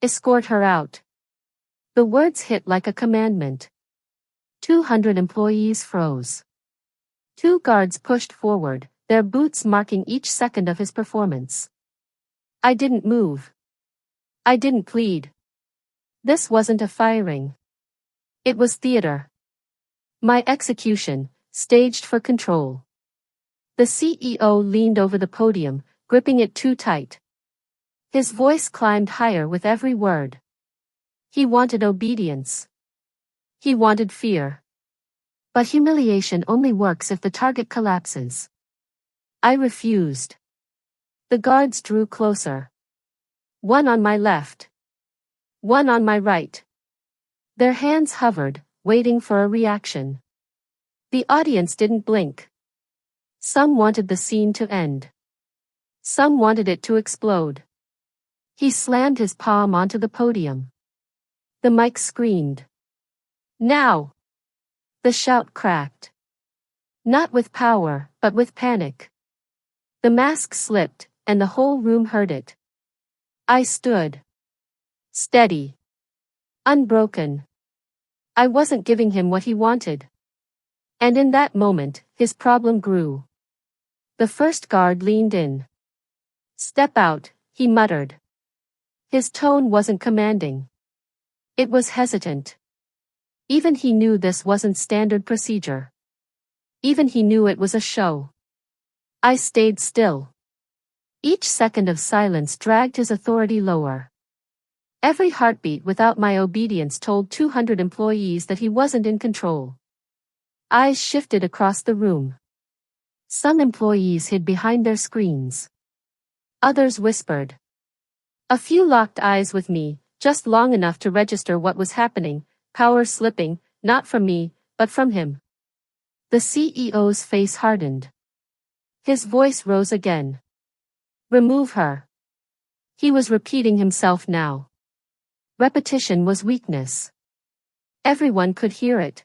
Escort her out. The words hit like a commandment. 200 employees froze. 2 guards pushed forward, their boots marking each second of his performance. I didn't move. I didn't plead. This wasn't a firing. It was theater. My execution, staged for control. The CEO leaned over the podium, gripping it too tight. His voice climbed higher with every word. He wanted obedience. He wanted fear. But humiliation only works if the target collapses. I refused. The guards drew closer. One on my left. One on my right. Their hands hovered, waiting for a reaction. The audience didn't blink. Some wanted the scene to end. Some wanted it to explode. He slammed his palm onto the podium. The mic screamed. Now! The shout cracked. Not with power, but with panic. The mask slipped, and the whole room heard it. I stood. Steady. Unbroken. I wasn't giving him what he wanted. And in that moment, his problem grew. The first guard leaned in. Step out, he muttered. His tone wasn't commanding. It was hesitant. Even he knew this wasn't standard procedure. Even he knew it was a show. I stayed still. Each second of silence dragged his authority lower. Every heartbeat without my obedience told 200 employees that he wasn't in control. Eyes shifted across the room. Some employees hid behind their screens. Others whispered. A few locked eyes with me, just long enough to register what was happening, power slipping, not from me, but from him. The CEO's face hardened. His voice rose again. Remove her. He was repeating himself now. Repetition was weakness. Everyone could hear it.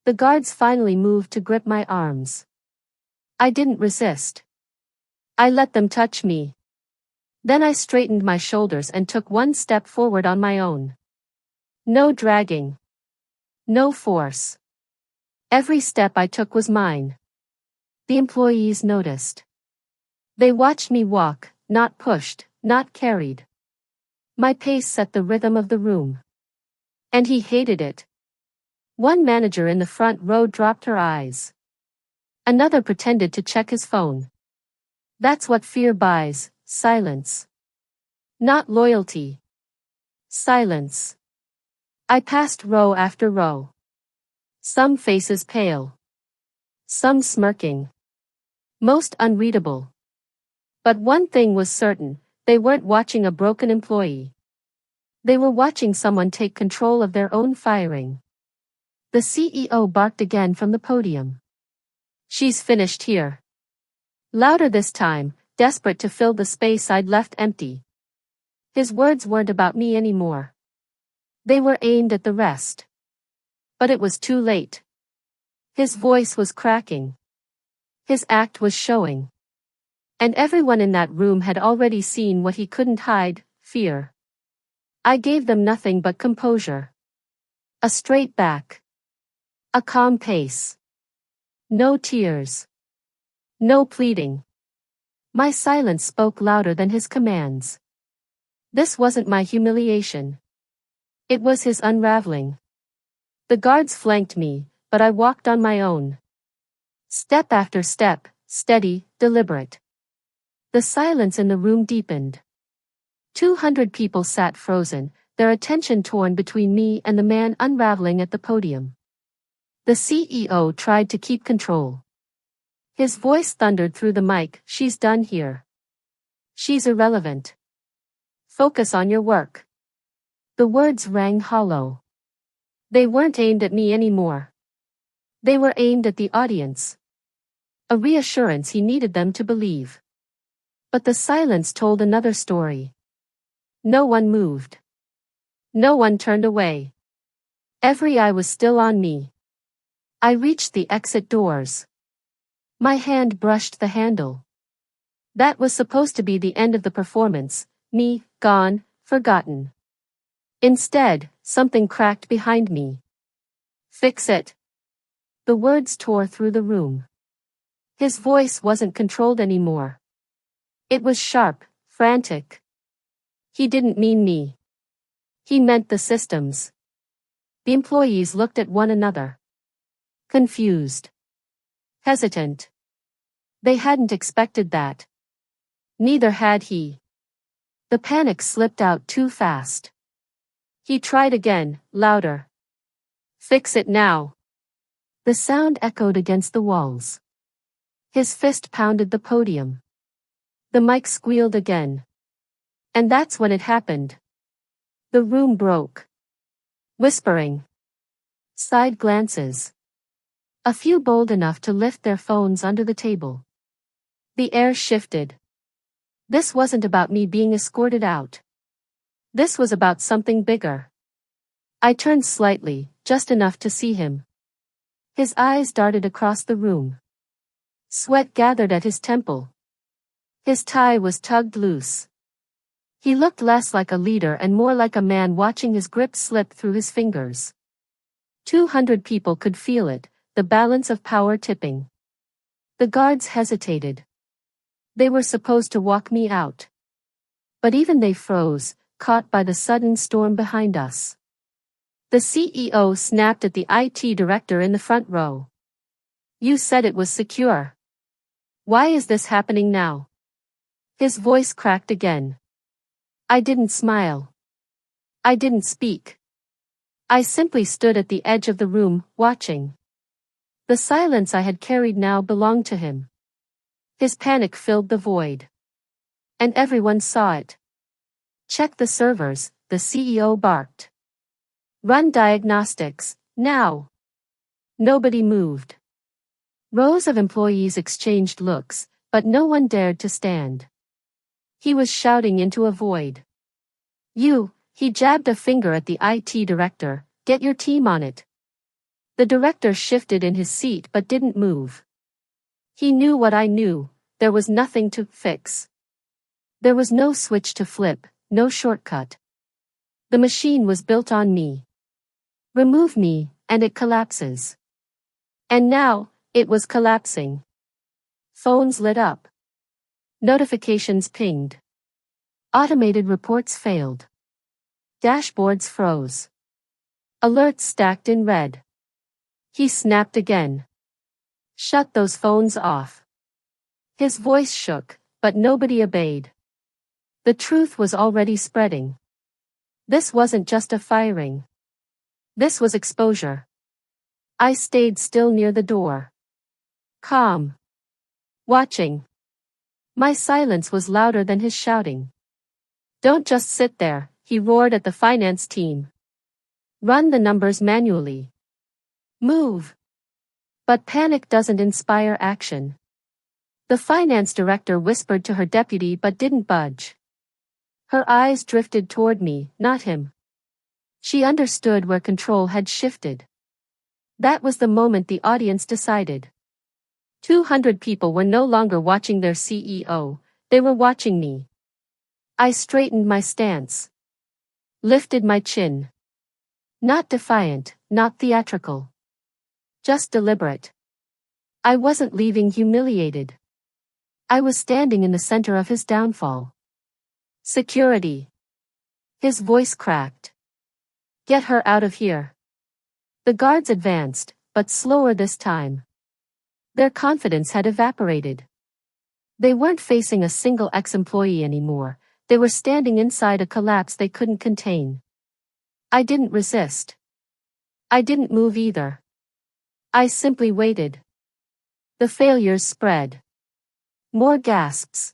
The guards finally moved to grip my arms. I didn't resist. I let them touch me. Then I straightened my shoulders and took one step forward on my own. No dragging. No force. Every step I took was mine. The employees noticed. They watched me walk, not pushed, not carried. My pace set the rhythm of the room. And he hated it. One manager in the front row dropped her eyes. Another pretended to check his phone. That's what fear buys, silence. Not loyalty. Silence. I passed row after row. Some faces pale. Some smirking. Most unreadable. But one thing was certain, they weren't watching a broken employee. They were watching someone take control of their own firing. The CEO barked again from the podium. She's finished here. Louder this time, desperate to fill the space I'd left empty. His words weren't about me anymore. They were aimed at the rest. But it was too late. His voice was cracking. His act was showing. And everyone in that room had already seen what he couldn't hide, fear. I gave them nothing but composure. A straight back. A calm pace. No tears. No pleading. My silence spoke louder than his commands. This wasn't my humiliation. It was his unraveling. The guards flanked me, but I walked on my own. Step after step, steady, deliberate. The silence in the room deepened. 200 people sat frozen, their attention torn between me and the man unraveling at the podium. The CEO tried to keep control. His voice thundered through the mic, "She's done here. She's irrelevant. Focus on your work." The words rang hollow. They weren't aimed at me anymore. They were aimed at the audience. A reassurance he needed them to believe. But the silence told another story. No one moved. No one turned away. Every eye was still on me. I reached the exit doors. My hand brushed the handle. That was supposed to be the end of the performance, me, gone, forgotten. Instead, something cracked behind me. Fix it. The words tore through the room. His voice wasn't controlled anymore. It was sharp, frantic. He didn't mean me. He meant the systems. The employees looked at one another. Confused. Hesitant. They hadn't expected that. Neither had he. The panic slipped out too fast. He tried again, louder. Fix it now. The sound echoed against the walls. His fist pounded the podium. The mic squealed again. And that's when it happened. The room broke. Whispering. Side glances. A few bold enough to lift their phones under the table. The air shifted. This wasn't about me being escorted out. This was about something bigger. I turned slightly, just enough to see him. His eyes darted across the room. Sweat gathered at his temple. His tie was tugged loose. He looked less like a leader and more like a man watching his grip slip through his fingers. 200 people could feel it, the balance of power tipping. The guards hesitated. They were supposed to walk me out. But even they froze, caught by the sudden storm behind us. The CEO snapped at the IT director in the front row. You said it was secure. Why is this happening now? His voice cracked again. I didn't smile. I didn't speak. I simply stood at the edge of the room, watching. The silence I had carried now belonged to him. His panic filled the void. And everyone saw it. Check the servers, the CEO barked. Run diagnostics, now. Nobody moved. Rows of employees exchanged looks, but no one dared to stand. He was shouting into a void. He jabbed a finger at the IT director, get your team on it. The director shifted in his seat but didn't move. He knew what I knew, there was nothing to fix. There was no switch to flip, no shortcut. The machine was built on me. Remove me, and it collapses. And now, it was collapsing. Phones lit up. Notifications pinged. Automated reports failed. Dashboards froze. Alerts stacked in red. He snapped again. Shut those phones off. His voice shook, but nobody obeyed. The truth was already spreading. This wasn't just a firing. This was exposure. I stayed still near the door. Calm. Watching. My silence was louder than his shouting. Don't just sit there, he roared at the finance team. Run the numbers manually. Move. But panic doesn't inspire action. The finance director whispered to her deputy but didn't budge. Her eyes drifted toward me, not him. She understood where control had shifted. That was the moment the audience decided. 200 people were no longer watching their CEO, they were watching me. I straightened my stance. Lifted my chin. Not defiant, not theatrical. Just deliberate. I wasn't leaving humiliated. I was standing in the center of his downfall. Security. His voice cracked. Get her out of here. The guards advanced, but slower this time. Their confidence had evaporated. They weren't facing a single ex-employee anymore, they were standing inside a collapse they couldn't contain. I didn't resist. I didn't move either. I simply waited. The failures spread. More gasps.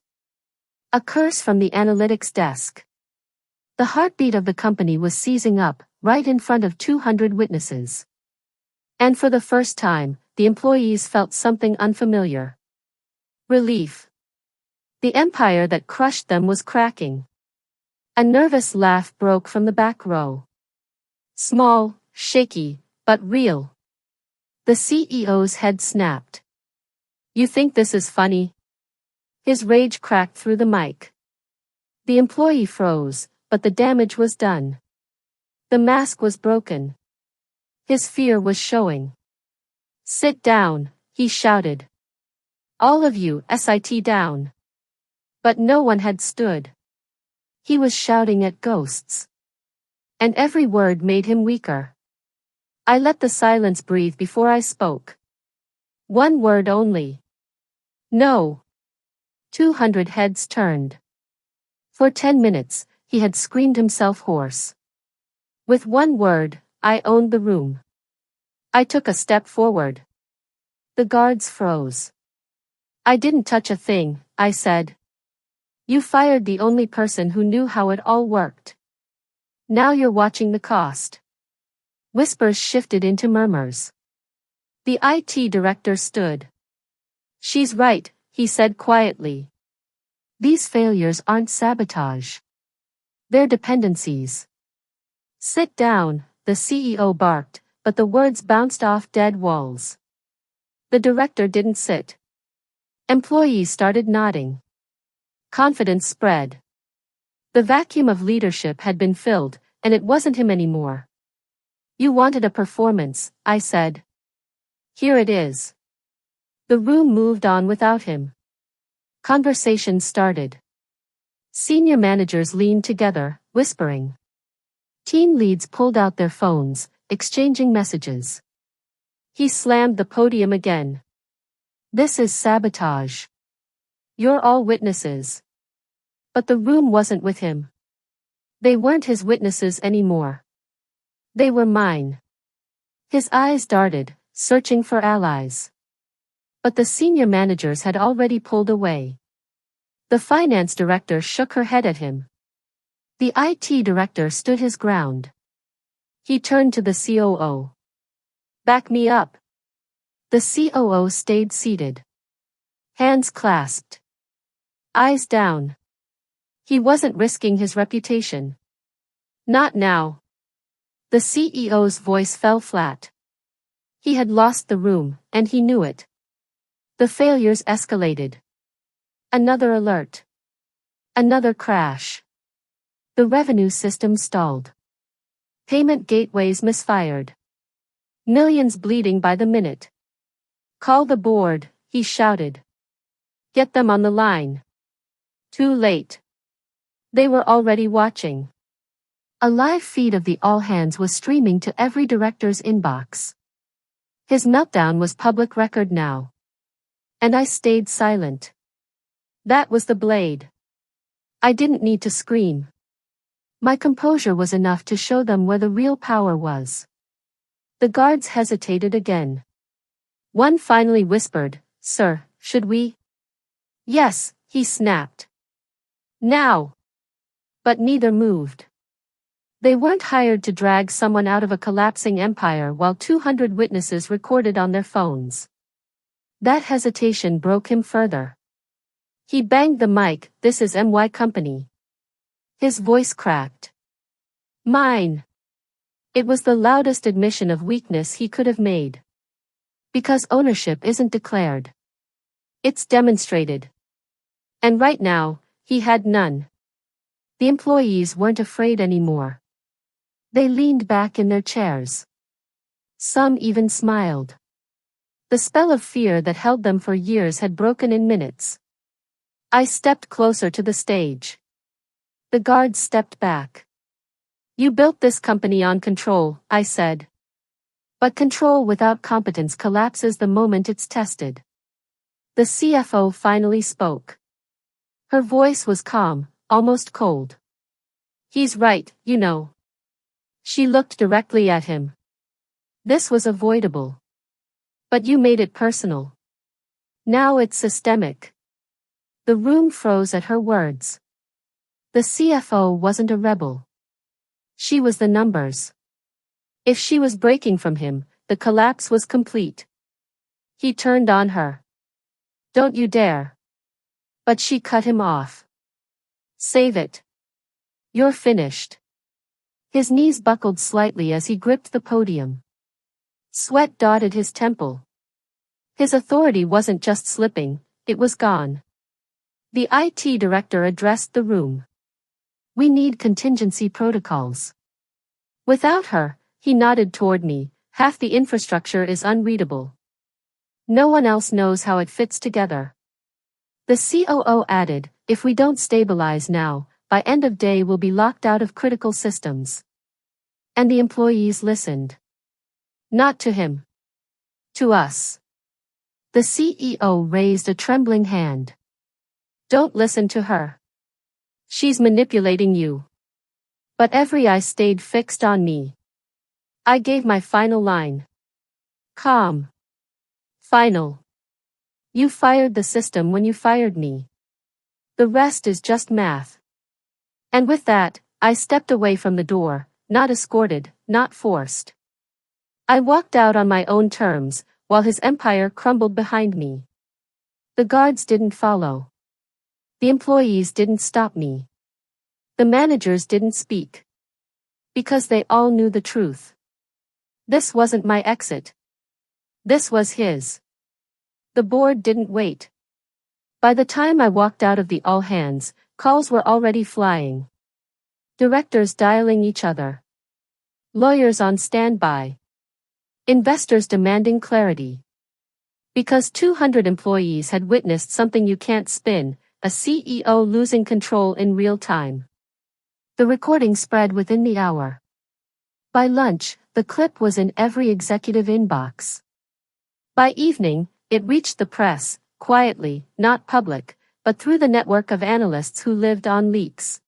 A curse from the analytics desk. The heartbeat of the company was seizing up, right in front of 200 witnesses. And for the first time, the employees felt something unfamiliar. Relief. The empire that crushed them was cracking. A nervous laugh broke from the back row. Small, shaky, but real. The CEO's head snapped. You think this is funny? His rage cracked through the mic. The employee froze, but the damage was done. The mask was broken. His fear was showing. "Sit down," he shouted. "All of you, sit down." But no one had stood. He was shouting at ghosts. And every word made him weaker. I let the silence breathe before I spoke. One word only. "No." 200 heads turned. For 10 minutes, he had screamed himself hoarse. With one word, I owned the room. I took a step forward. The guards froze. "I didn't touch a thing," I said. "You fired the only person who knew how it all worked. Now you're watching the cost." Whispers shifted into murmurs. The IT director stood. "She's right," he said quietly. "These failures aren't sabotage. They're dependencies." "Sit down," the CEO barked, but the words bounced off dead walls. The director didn't sit. Employees started nodding. Confidence spread. The vacuum of leadership had been filled, and it wasn't him anymore. "You wanted a performance," I said. "Here it is." The room moved on without him. Conversations started. Senior managers leaned together, whispering. Team leads pulled out their phones, exchanging messages. He slammed the podium again. "This is sabotage. You're all witnesses." But the room wasn't with him. They weren't his witnesses anymore. They were mine. His eyes darted, searching for allies. But the senior managers had already pulled away. The finance director shook her head at him. The IT director stood his ground. He turned to the COO. "Back me up." The COO stayed seated. Hands clasped. Eyes down. He wasn't risking his reputation. Not now. The CEO's voice fell flat. He had lost the room, and he knew it. The failures escalated. Another alert. Another crash. The revenue system stalled. Payment gateways misfired. Millions bleeding by the minute. "Call the board," he shouted. "Get them on the line." Too late. They were already watching. A live feed of the all hands was streaming to every director's inbox. His meltdown was public record now. And I stayed silent. That was the blade. I didn't need to scream. My composure was enough to show them where the real power was. The guards hesitated again. One finally whispered, "Sir, should we?" "Yes," he snapped. "Now." But neither moved. They weren't hired to drag someone out of a collapsing empire while 200 witnesses recorded on their phones. That hesitation broke him further. He banged the mic. "This is my company." His voice cracked. "Mine." It was the loudest admission of weakness he could have made. Because ownership isn't declared. It's demonstrated. And right now, he had none. The employees weren't afraid anymore. They leaned back in their chairs. Some even smiled. The spell of fear that held them for years had broken in minutes. I stepped closer to the stage. The guards stepped back. "You built this company on control," I said. But control without competence collapses the moment it's tested. The CFO finally spoke. Her voice was calm, almost cold. "He's right, you know." She looked directly at him. "This was avoidable. But you made it personal. Now it's systemic." The room froze at her words. The CFO wasn't a rebel. She was the numbers. If she was breaking from him, the collapse was complete. He turned on her. "Don't you dare." But she cut him off. "Save it. You're finished." His knees buckled slightly as he gripped the podium. Sweat dotted his temple. His authority wasn't just slipping, it was gone. The IT director addressed the room. "We need contingency protocols." Without her, he nodded toward me, half the infrastructure is unreadable. No one else knows how it fits together. The COO added, if we don't stabilize now, by end of day we'll be locked out of critical systems. And the employees listened. Not to him. To us. The CEO raised a trembling hand. Don't listen to her. She's manipulating you. But every eye stayed fixed on me. I gave my final line. Calm. Final. You fired the system when you fired me. The rest is just math. And with that, I stepped away from the door, not escorted, not forced. I walked out on my own terms, while his empire crumbled behind me. The guards didn't follow. The employees didn't stop me. The managers didn't speak. Because they all knew the truth. This wasn't my exit. This was his. The board didn't wait. By the time I walked out of the all-hands, calls were already flying. Directors dialing each other. Lawyers on standby. Investors demanding clarity. Because 200 employees had witnessed something you can't spin, a CEO losing control in real time. The recording spread within the hour. By lunch, the clip was in every executive inbox. By evening, it reached the press, quietly, not public, but through the network of analysts who lived on leaks.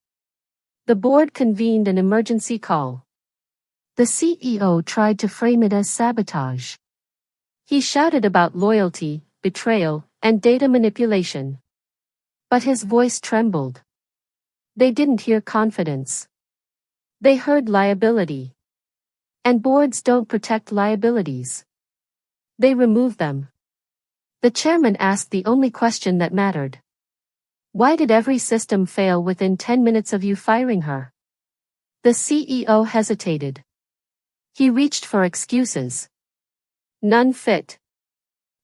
The board convened an emergency call. The CEO tried to frame it as sabotage. He shouted about loyalty, betrayal, and data manipulation. But his voice trembled. They didn't hear confidence. They heard liability. And boards don't protect liabilities. They remove them. The chairman asked the only question that mattered. Why did every system fail within 10 minutes of you firing her? The CEO hesitated. He reached for excuses. None fit.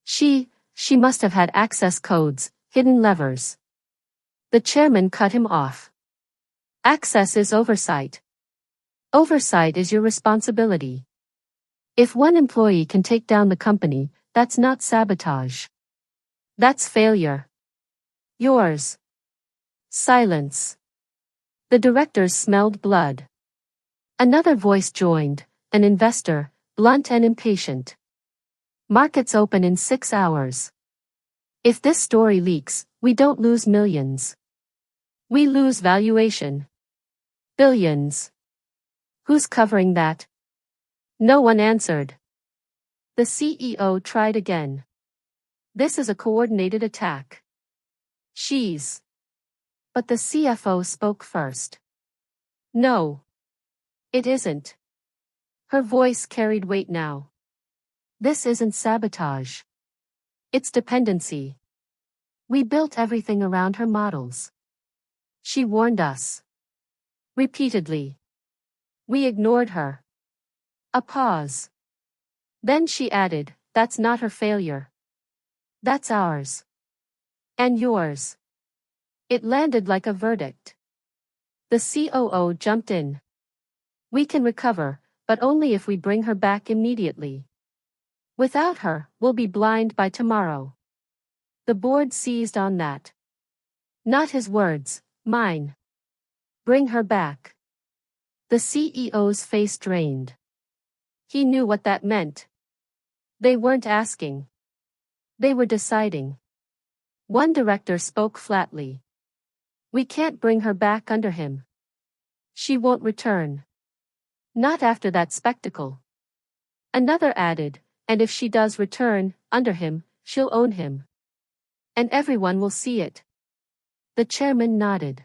She must have had access codes, hidden levers. The chairman cut him off. Access is oversight. Oversight is your responsibility. If one employee can take down the company, that's not sabotage. That's failure. Yours. Silence. The directors smelled blood. Another voice joined, an investor, blunt and impatient. Markets open in 6 hours. If this story leaks, we don't lose millions. We lose valuation. Billions. Who's covering that? No one answered. The CEO tried again. This is a coordinated attack. She's. But the CFO spoke first. No. It isn't. Her voice carried weight now. This isn't sabotage. It's dependency. We built everything around her models. She warned us. Repeatedly. We ignored her. A pause. Then she added, that's not her failure. That's ours. And yours. It landed like a verdict. The COO jumped in. We can recover, but only if we bring her back immediately. Without her, we'll be blind by tomorrow. The board seized on that. Not his words, mine. Bring her back. The CEO's face drained. He knew what that meant. They weren't asking. They were deciding. One director spoke flatly. We can't bring her back under him. She won't return. Not after that spectacle. Another added, and if she does return, under him, she'll own him. And everyone will see it. The chairman nodded.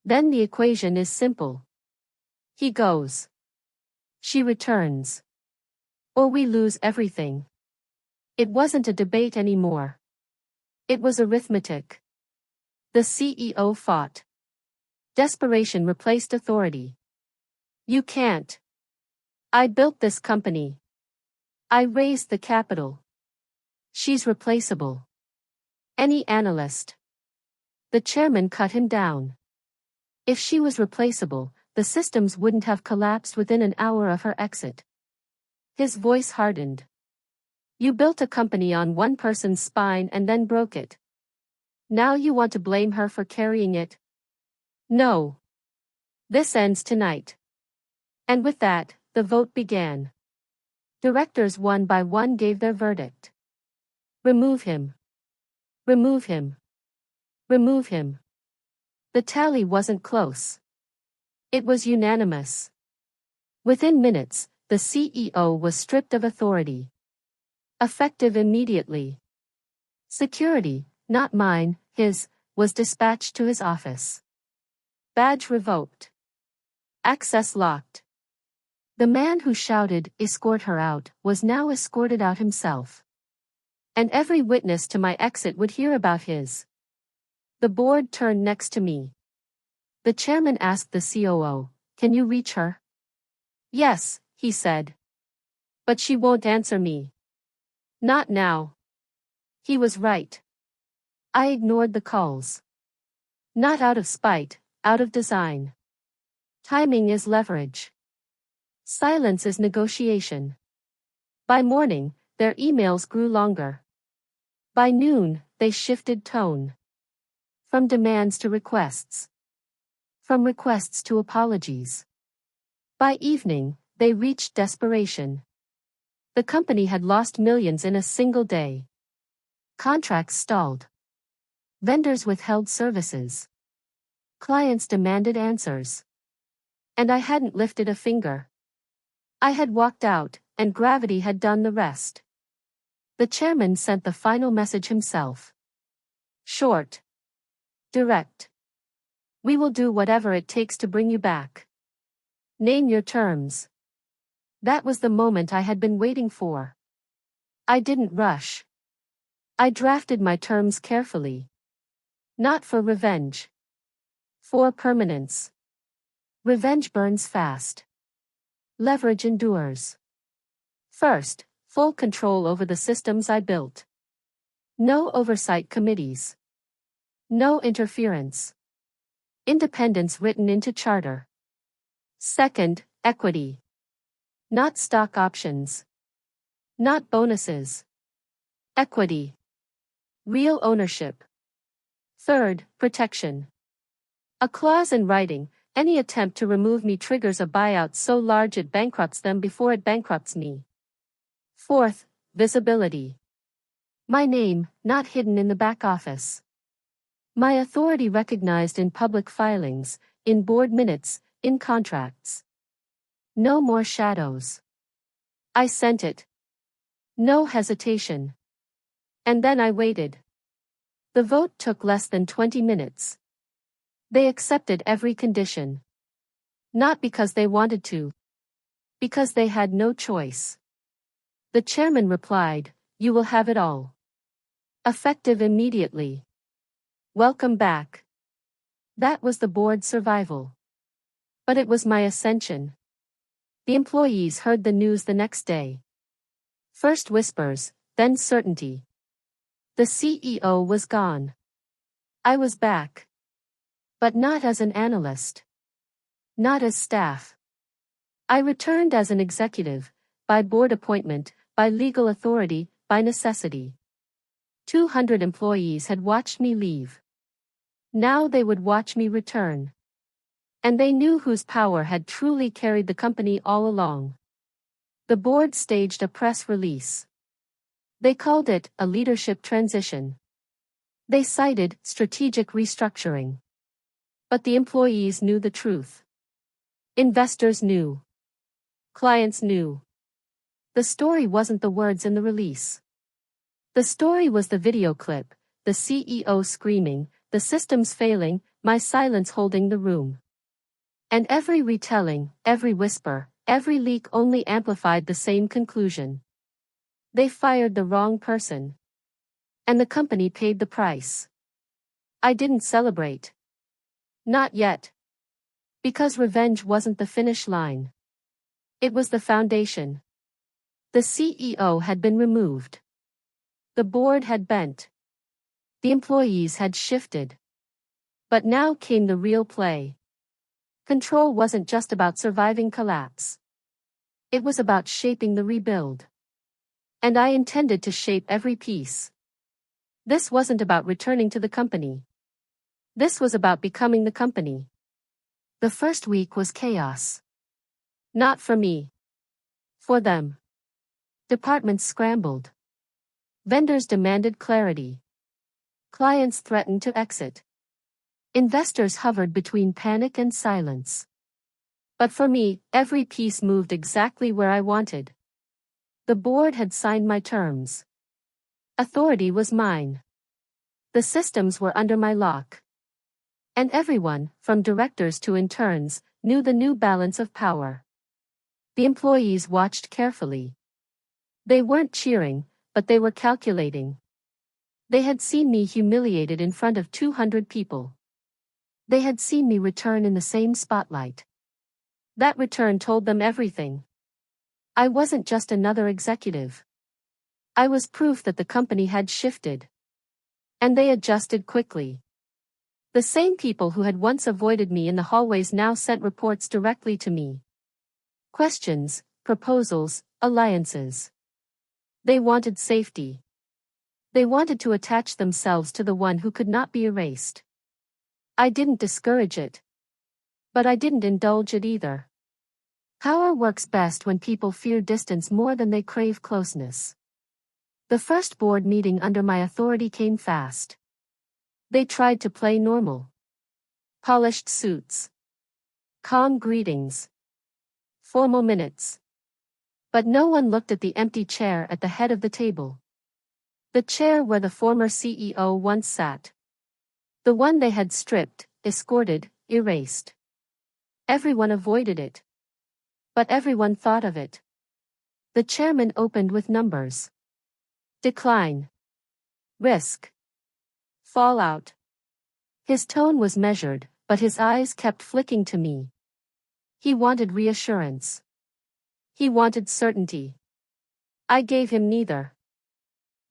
Then the equation is simple. He goes. She returns. Or we lose everything. It wasn't a debate anymore. It was arithmetic. The CEO fought. Desperation replaced authority. You can't. I built this company. I raised the capital. She's replaceable. Any analyst. The chairman cut him down. If she was replaceable, the systems wouldn't have collapsed within an hour of her exit. His voice hardened. You built a company on one person's spine and then broke it. Now you want to blame her for carrying it? No. This ends tonight. And with that, the vote began. Directors one by one gave their verdict. Remove him. Remove him. Remove him. The tally wasn't close. It was unanimous. Within minutes, the CEO was stripped of authority. Effective immediately. Security, not mine, his, was dispatched to his office. Badge revoked. Access locked. The man who shouted, "Escort her out," was now escorted out himself. And every witness to my exit would hear about his. The board turned next to me. The chairman asked the COO, "Can you reach her?" "Yes," he said. "But she won't answer me." "Not now." He was right. I ignored the calls. Not out of spite, out of design. Timing is leverage. Silence is negotiation. By morning, their emails grew longer. By noon, they shifted tone. From demands to requests. From requests to apologies. By evening, they reached desperation. The company had lost millions in a single day. Contracts stalled. Vendors withheld services. Clients demanded answers. And I hadn't lifted a finger. I had walked out, and gravity had done the rest. The chairman sent the final message himself. Short. Direct. We will do whatever it takes to bring you back. Name your terms. That was the moment I had been waiting for. I didn't rush. I drafted my terms carefully. Not for revenge. For permanence. Revenge burns fast. Leverage endures. First, full control over the systems I built. No oversight committees. No interference. Independence written into charter. Second, equity. Not stock options. Not bonuses. Equity. Real ownership. Third, protection. A clause in writing, any attempt to remove me triggers a buyout so large it bankrupts them before it bankrupts me. Fourth, visibility. My name, not hidden in the back office. My authority recognized in public filings, in board minutes, in contracts. No more shadows. I sent it. No hesitation. And then I waited. The vote took less than 20 minutes. They accepted every condition. Not because they wanted to. Because they had no choice. The chairman replied, "You will have it all. Effective immediately. Welcome back." That was the board's survival. But it was my ascension. The employees heard the news the next day. First whispers, then certainty. The CEO was gone. I was back. But not as an analyst. Not as staff. I returned as an executive, by board appointment, by legal authority, by necessity. 200 employees had watched me leave. Now they would watch me return. And they knew whose power had truly carried the company all along. The board staged a press release. They called it a leadership transition. They cited strategic restructuring. But the employees knew the truth. Investors knew. Clients knew. The story wasn't the words in the release. The story was the video clip, the CEO screaming, the systems failing, my silence holding the room. And every retelling, every whisper, every leak only amplified the same conclusion. They fired the wrong person. And the company paid the price. I didn't celebrate. Not yet. Because revenge wasn't the finish line. It was the foundation. The CEO had been removed. The board had bent. The employees had shifted. But now came the real play. Control wasn't just about surviving collapse. It was about shaping the rebuild. And I intended to shape every piece. This wasn't about returning to the company. This was about becoming the company. The first week was chaos. Not for me. For them. Departments scrambled. Vendors demanded clarity. Clients threatened to exit. Investors hovered between panic and silence. But for me, every piece moved exactly where I wanted. The board had signed my terms. Authority was mine. The systems were under my lock. And everyone, from directors to interns, knew the new balance of power. The employees watched carefully. They weren't cheering, but they were calculating. They had seen me humiliated in front of 200 people. They had seen me return in the same spotlight. That return told them everything. I wasn't just another executive. I was proof that the company had shifted. And they adjusted quickly. The same people who had once avoided me in the hallways now sent reports directly to me. Questions, proposals, alliances. They wanted safety. They wanted to attach themselves to the one who could not be erased. I didn't discourage it. But I didn't indulge it either. Power works best when people fear distance more than they crave closeness. The first board meeting under my authority came fast. They tried to play normal. Polished suits. Calm greetings. Formal minutes. But no one looked at the empty chair at the head of the table. The chair where the former CEO once sat. The one they had stripped, escorted, erased. Everyone avoided it. But everyone thought of it. The chairman opened with numbers. Decline. Risk. Fallout. His tone was measured, but his eyes kept flicking to me. He wanted reassurance. He wanted certainty. I gave him neither.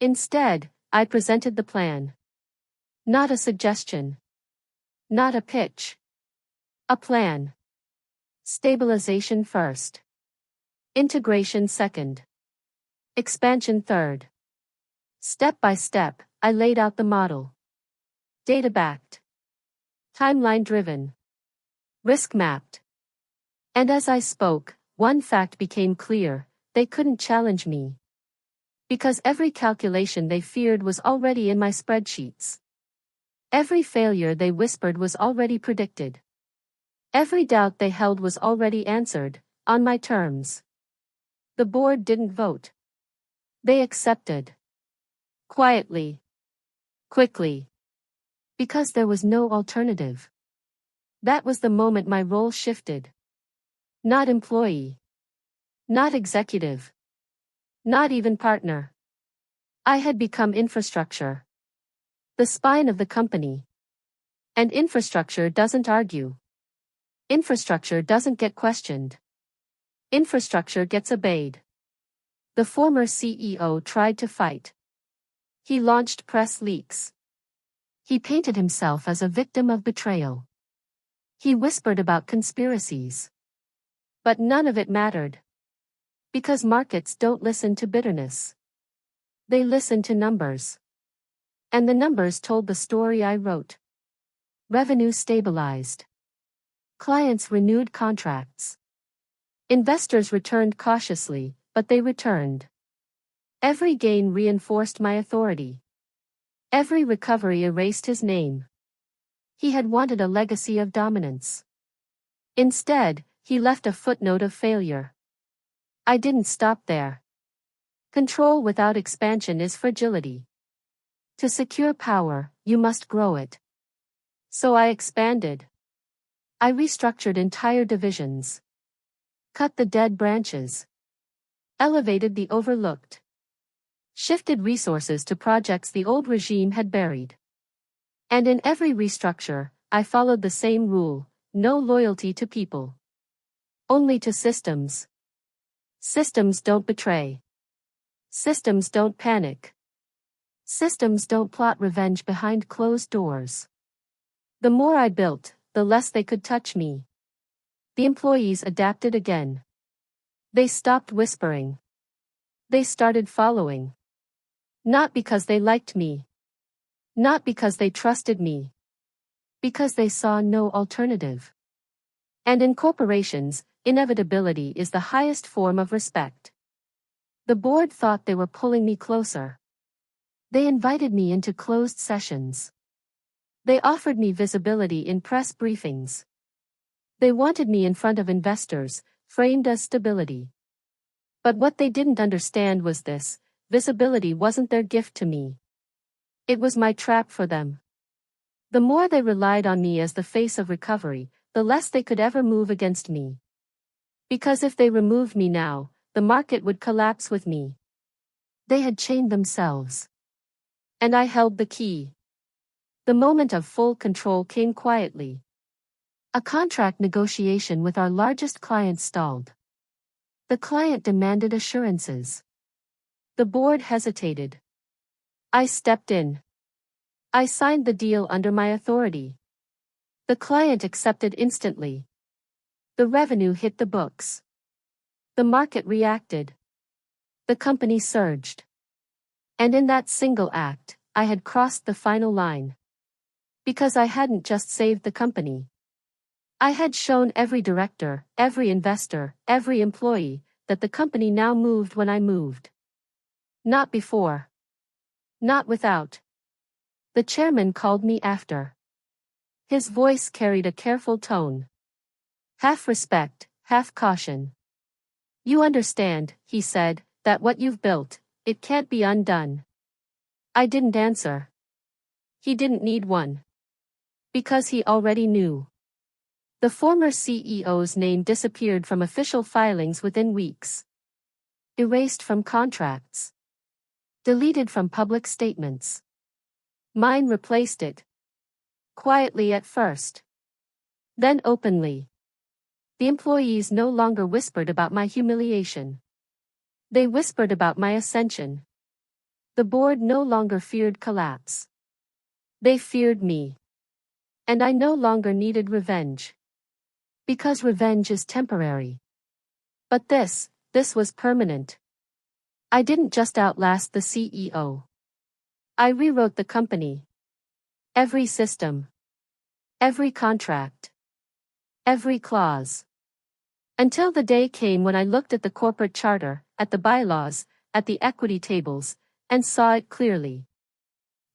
Instead, I presented the plan. Not a suggestion. Not a pitch. A plan. Stabilization first. Integration second. Expansion third. Step by step, I laid out the model. Data-backed. Timeline-driven. Risk-mapped. And as I spoke, one fact became clear: they couldn't challenge me. Because every calculation they feared was already in my spreadsheets. Every failure they whispered was already predicted. Every doubt they held was already answered, on my terms. The board didn't vote. They accepted. Quietly. Quickly. Because there was no alternative. That was the moment my role shifted. Not employee. Not executive. Not even partner. I had become infrastructure. The spine of the company. And infrastructure doesn't argue. Infrastructure doesn't get questioned. Infrastructure gets obeyed. The former CEO tried to fight. He launched press leaks. He painted himself as a victim of betrayal. He whispered about conspiracies. But none of it mattered. Because markets don't listen to bitterness. They listen to numbers. And the numbers told the story I wrote. Revenue stabilized. Clients renewed contracts. Investors returned cautiously, but they returned. Every gain reinforced my authority. Every recovery erased his name. He had wanted a legacy of dominance. Instead, he left a footnote of failure. I didn't stop there. Control without expansion is fragility. To secure power, you must grow it. So I expanded. I restructured entire divisions. Cut the dead branches. Elevated the overlooked. Shifted resources to projects the old regime had buried. And in every restructure, I followed the same rule: no loyalty to people. Only to systems. Systems don't betray. Systems don't panic. Systems don't plot revenge behind closed doors. The more I built, the less they could touch me. The employees adapted again. They stopped whispering. They started following. Not because they liked me. Not because they trusted me. Because they saw no alternative. And in corporations, inevitability is the highest form of respect. The board thought they were pulling me closer. They invited me into closed sessions. They offered me visibility in press briefings. They wanted me in front of investors, framed as stability. But what they didn't understand was this: visibility wasn't their gift to me. It was my trap for them. The more they relied on me as the face of recovery, the less they could ever move against me. Because if they removed me now, the market would collapse with me. They had chained themselves. And I held the key. The moment of full control came quietly. A contract negotiation with our largest client stalled. The client demanded assurances. The board hesitated. I stepped in. I signed the deal under my authority. The client accepted instantly. The revenue hit the books. The market reacted. The company surged. And in that single act, I had crossed the final line. Because I hadn't just saved the company. I had shown every director, every investor, every employee, that the company now moved when I moved. Not before. Not without. The chairman called me after. His voice carried a careful tone. Half respect, half caution. You understand, he said, that what you've built, it can't be undone. I didn't answer. He didn't need one. Because he already knew. The former CEO's name disappeared from official filings within weeks. Erased from contracts. Deleted from public statements. Mine replaced it. Quietly at first. Then openly. The employees no longer whispered about my humiliation. They whispered about my ascension. The board no longer feared collapse. They feared me. And I no longer needed revenge. Because revenge is temporary. But this was permanent. I didn't just outlast the CEO. I rewrote the company. Every system. Every contract. Every clause. Until the day came when I looked at the corporate charter, at the bylaws, at the equity tables, and saw it clearly.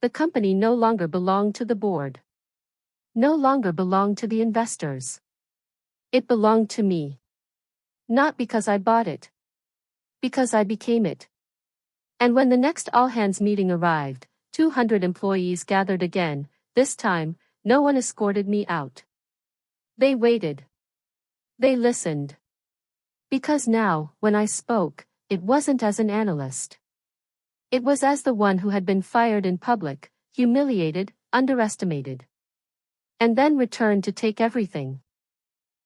The company no longer belonged to the board. No longer belonged to the investors. It belonged to me. Not because I bought it. Because I became it. And when the next all-hands meeting arrived, 200 employees gathered again. This time, no one escorted me out. They waited. They listened. Because now, when I spoke, it wasn't as an analyst. It was as the one who had been fired in public, humiliated, underestimated. And then returned to take everything.